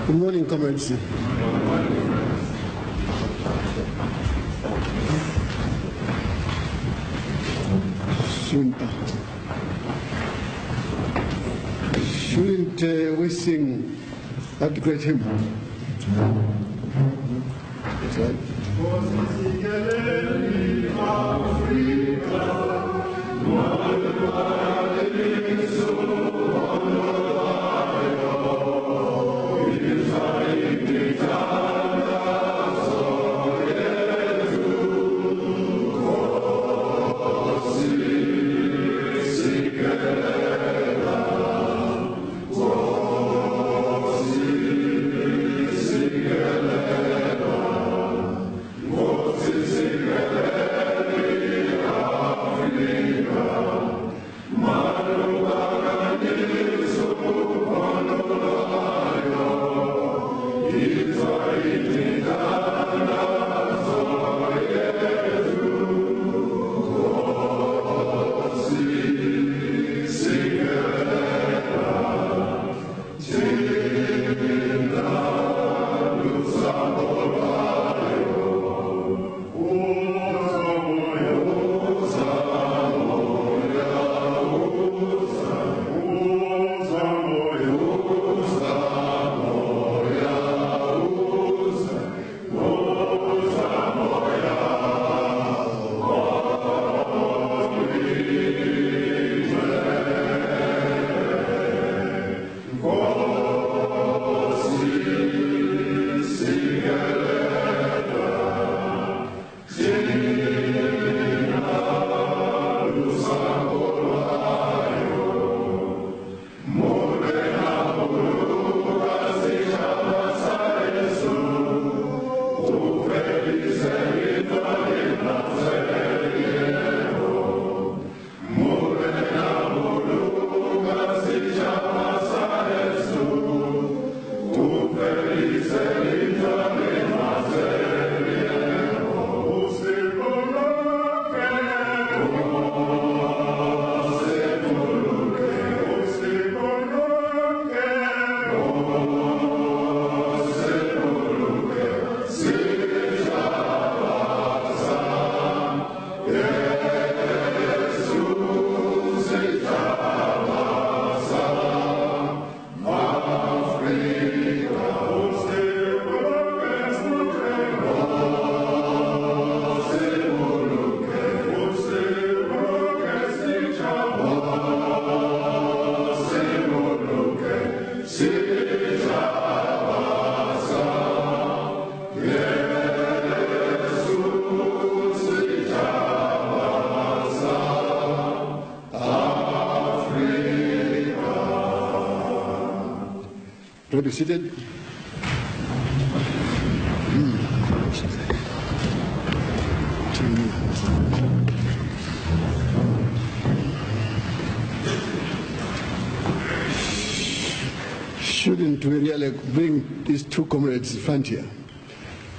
Good morning, comrades. Shouldn't we sing that great hymn? That's right. Be seated. Shouldn't we really bring these two comrades in front here?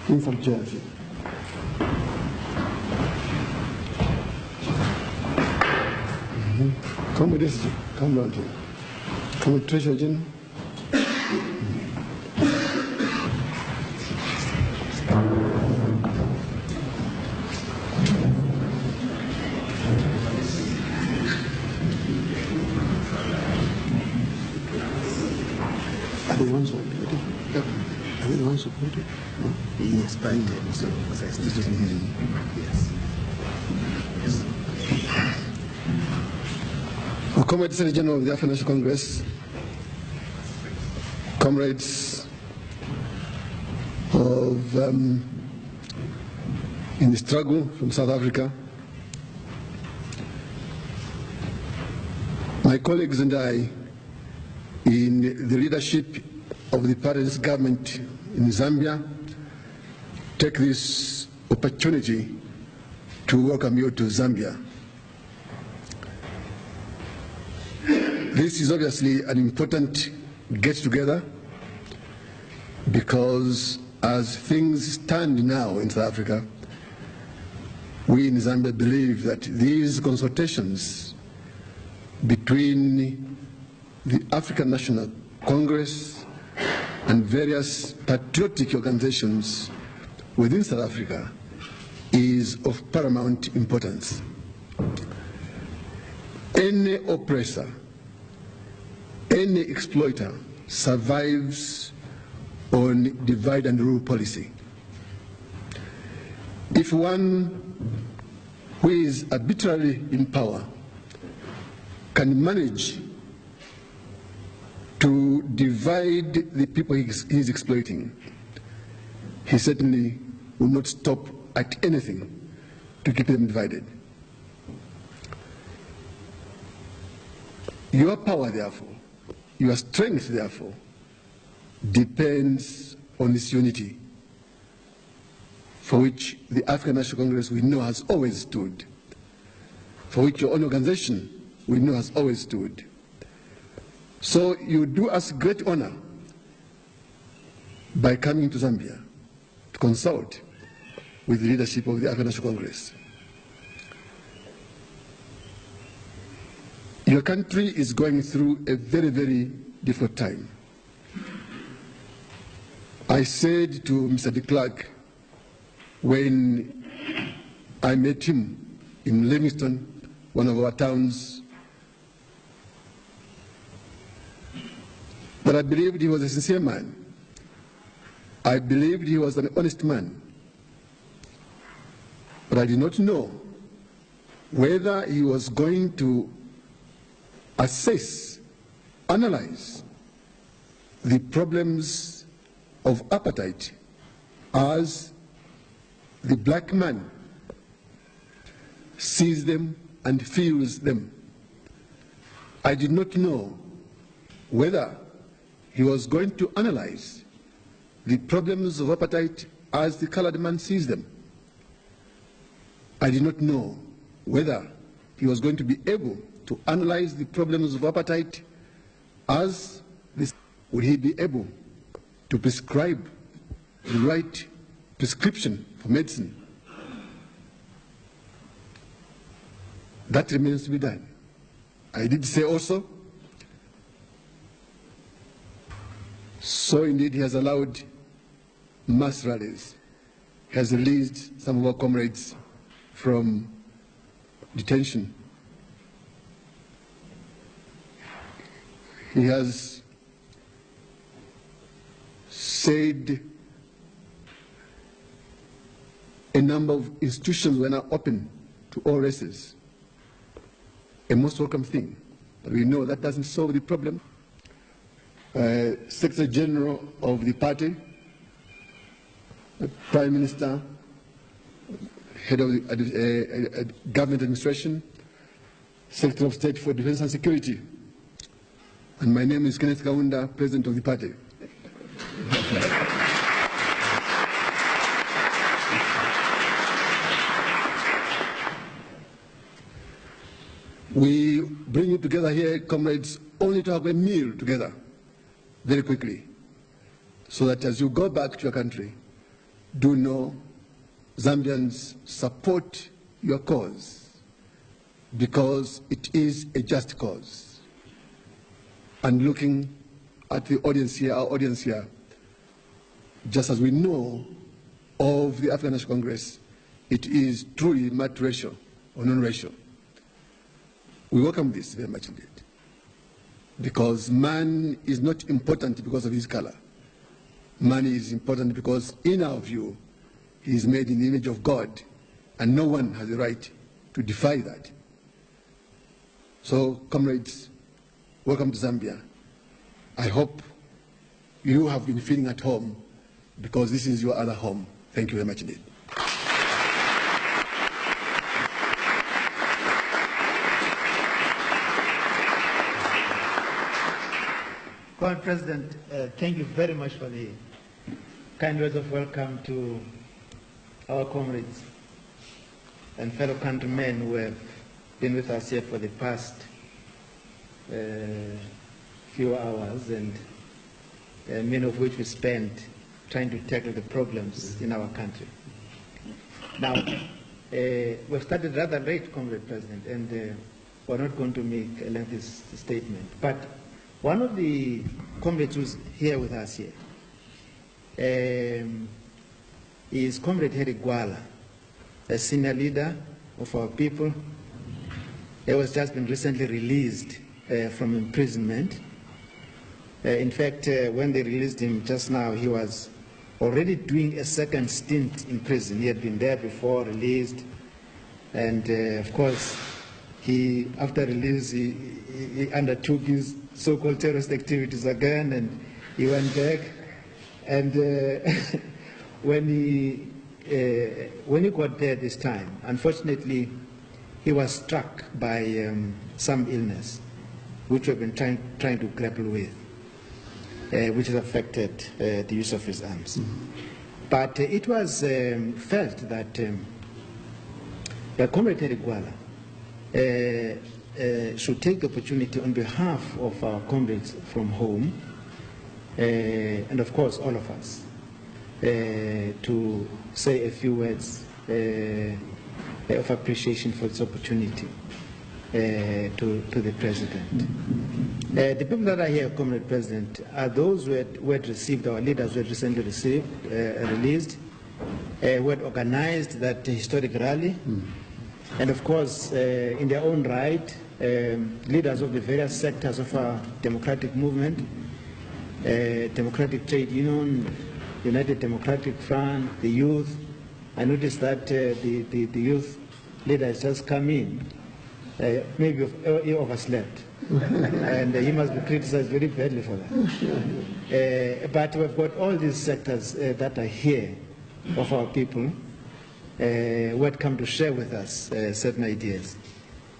In some chairs. Come with this. Come round here. Come with Treasure Jim. Yes, but yes. Comrades, Secretary General of the African National Congress, comrades of in the struggle from South Africa, my colleagues and I, in the leadership of the party's government in Zambia, take this opportunity to welcome you to Zambia. This is obviously an important get-together because as things stand now in South Africa, we in Zambia believe that these consultations between the African National Congress and various patriotic organizations within South Africa is of paramount importance. Any oppressor, any exploiter survives on divide and rule policy. If one who is arbitrarily in power can manage to divide the people he is exploiting, he certainly will not stop at anything to keep them divided. Your power, therefore, your strength, therefore, depends on this unity for which the African National Congress we know has always stood, for which your own organization we know has always stood. So you do us great honor by coming to Zambia to consult with the leadership of the African National Congress. Your country is going through a very, very difficult time. I said to Mr. de Klerk when I met him in Livingstone, one of our towns, that I believed he was a sincere man. I believed he was an honest man. But I did not know whether he was going to assess, analyze the problems of apartheid as the black man sees them and feels them. I did not know whether he was going to analyze the problems of apartheid as the colored man sees them. I did not know whether he was going to be able to analyze the problems of apartheid as this. Would he be able to prescribe the right prescription for medicine? That remains to be done. I did say also, so indeed he has allowed mass rallies. He has released some of our comrades from detention. He has said a number of institutions were now open to all races. A most welcome thing. But we know that doesn't solve the problem. Secretary General of the party, the Prime Minister, Head of the Government Administration, Secretary of State for Defense and Security. And my name is Kenneth Kaunda, President of the party. We bring you together here, comrades, only to have a meal together very quickly, so that as you go back to your country, do know Zambians support your cause because it is a just cause. And looking at the audience here, our audience here, just as we know of the African National Congress, it is truly multiracial or non-racial. We welcome this very much indeed, because man is not important because of his color. Man is important because, in our view, he is made in the image of God, and no one has the right to defy that. So, comrades, welcome to Zambia. I hope you have been feeling at home, because this is your other home. Thank you very much indeed. Former President, thank you very much for the kind words of welcome to our comrades and fellow countrymen who have been with us here for the past few hours, and many of which we spent trying to tackle the problems in our country. Now, we've started rather late, Comrade President, and we're not going to make a lengthy statement. But one of the comrades who's here with us here is Comrade Harry Gwala, a senior leader of our people. He was just been recently released from imprisonment. In fact, when they released him just now, he was already doing a second stint in prison. He had been there before, released, and of course, after release, he undertook his so-called terrorist activities again, and he went back. And when he got there this time, unfortunately, he was struck by some illness, which we've been trying to grapple with, which has affected the use of his arms. Mm-hmm. But it was felt that Comrade Harry Gwala should take the opportunity on behalf of our comrades from home, and of course all of us, to say a few words of appreciation for this opportunity to the President. The people that are here, Comrade President, are those who had received, our leaders who had recently released, who had organized that historic rally, and of course, in their own right, leaders of the various sectors of our democratic movement, Democratic Trade Union, United Democratic Front, the youth. I noticed that the youth leader has just come in. Maybe he overslept. And he must be criticized very badly for that. But we've got all these sectors that are here of our people who had come to share with us certain ideas.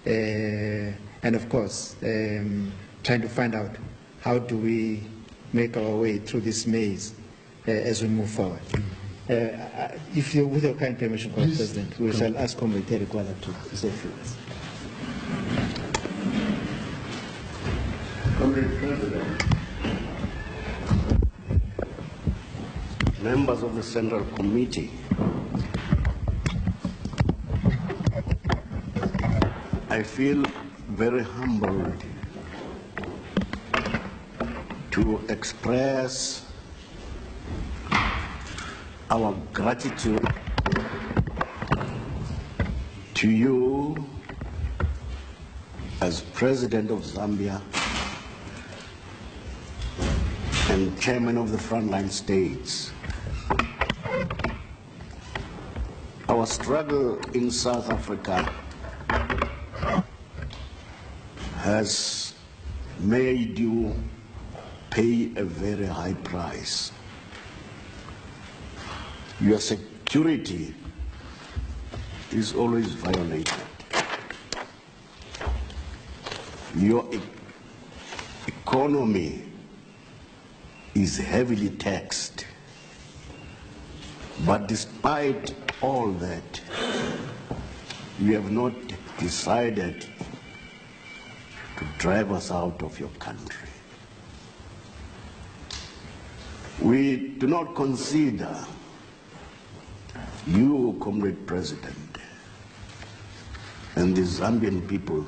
And of course, trying to find out how do we make our way through this maze as we move forward. If you, with your kind permission, Comrade President, we shall ask Comrade Harry Gwala to say a few words. Comrade President, members of the Central Committee, I feel very humbled to express our gratitude to you as President of Zambia and Chairman of the Frontline States. Our struggle in South Africa has made you pay a very high price. Your security is always violated. Your economy is heavily taxed. But despite all that, you have not decided to drive us out of your country. We do not consider you, Comrade President, and the Zambian people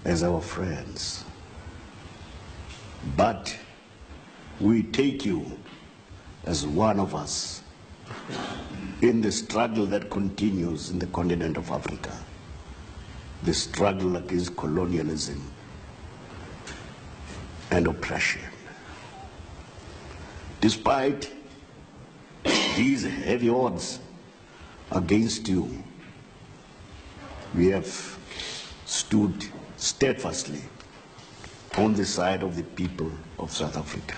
as our friends, but we take you as one of us in the struggle that continues in the continent of Africa, the struggle against colonialism and oppression. Despite these heavy odds against you, we have stood steadfastly on the side of the people of South Africa.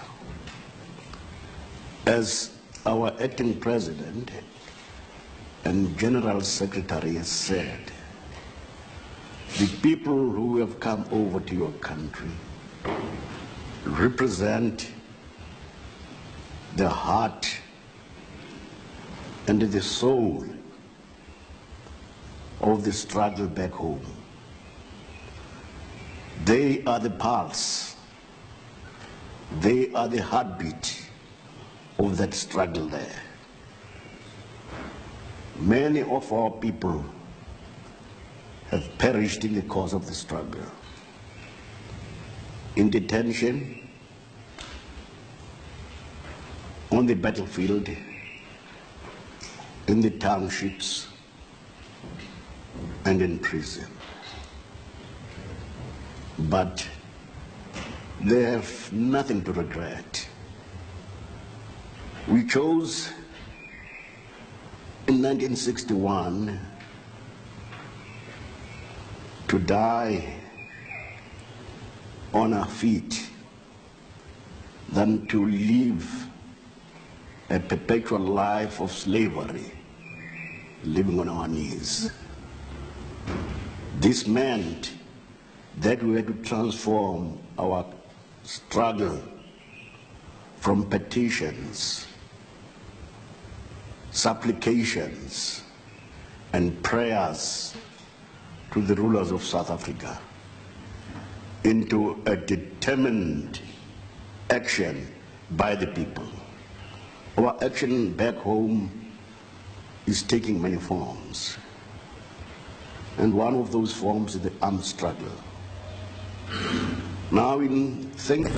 As our acting president and general secretary has said, the people who have come over to your country represent the heart and the soul of the struggle back home. They are the pulse. They are the heartbeat of that struggle there. Many of our people have perished in the course of the struggle, in detention, on the battlefield, in the townships, and in prison. But they have nothing to regret. We chose in 1961 to die on our feet than to live a perpetual life of slavery, living on our knees. This meant that we had to transform our struggle from petitions, supplications, and prayers to the rulers of South Africa into a determined action by the people. Our action back home is taking many forms, and one of those forms is the armed struggle. Now, in thinking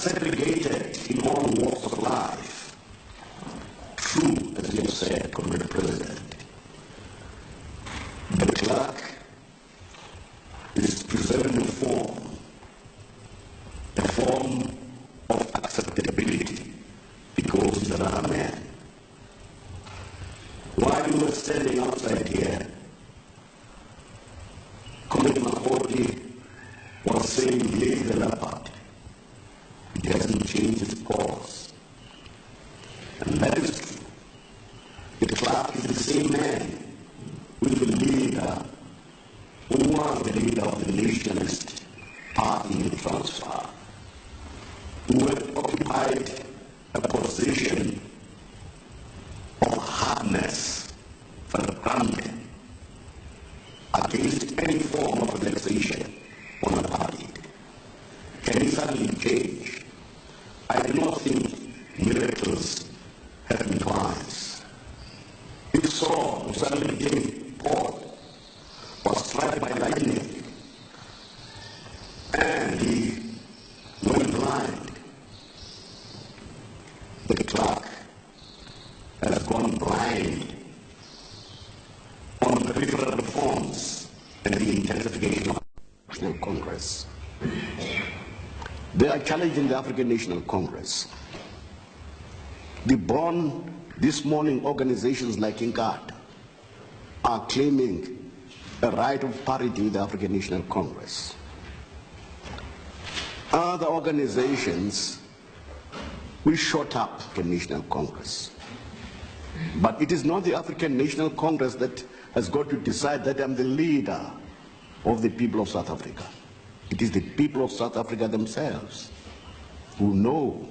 segregated in all walks of life. True, as you said, Former President. The clerk is preserving a form of acceptability because he's another man. While you were standing outside here, Comrade Makoti was saying, "Lay the leopard." It hasn't changed its course. And that is true. The clerk is the same man with the leader who was the leader of the nationalist party in the Transvaal, who had occupied a position of hardness for the country against any form of relaxation on the party. Can he suddenly change? I do not think miracles happen twice. If Saul, who suddenly became Paul, was struck by lightning and he went blind, the clerk has gone blind on peripheral reforms and the intensification of the National Congress. They are challenging the African National Congress. This morning, organizations like INCAD are claiming a right of parity with the African National Congress. Other organizations will shut up the National Congress. But it is not the African National Congress that has got to decide that I'm the leader of the people of South Africa. It is the people of South Africa themselves who know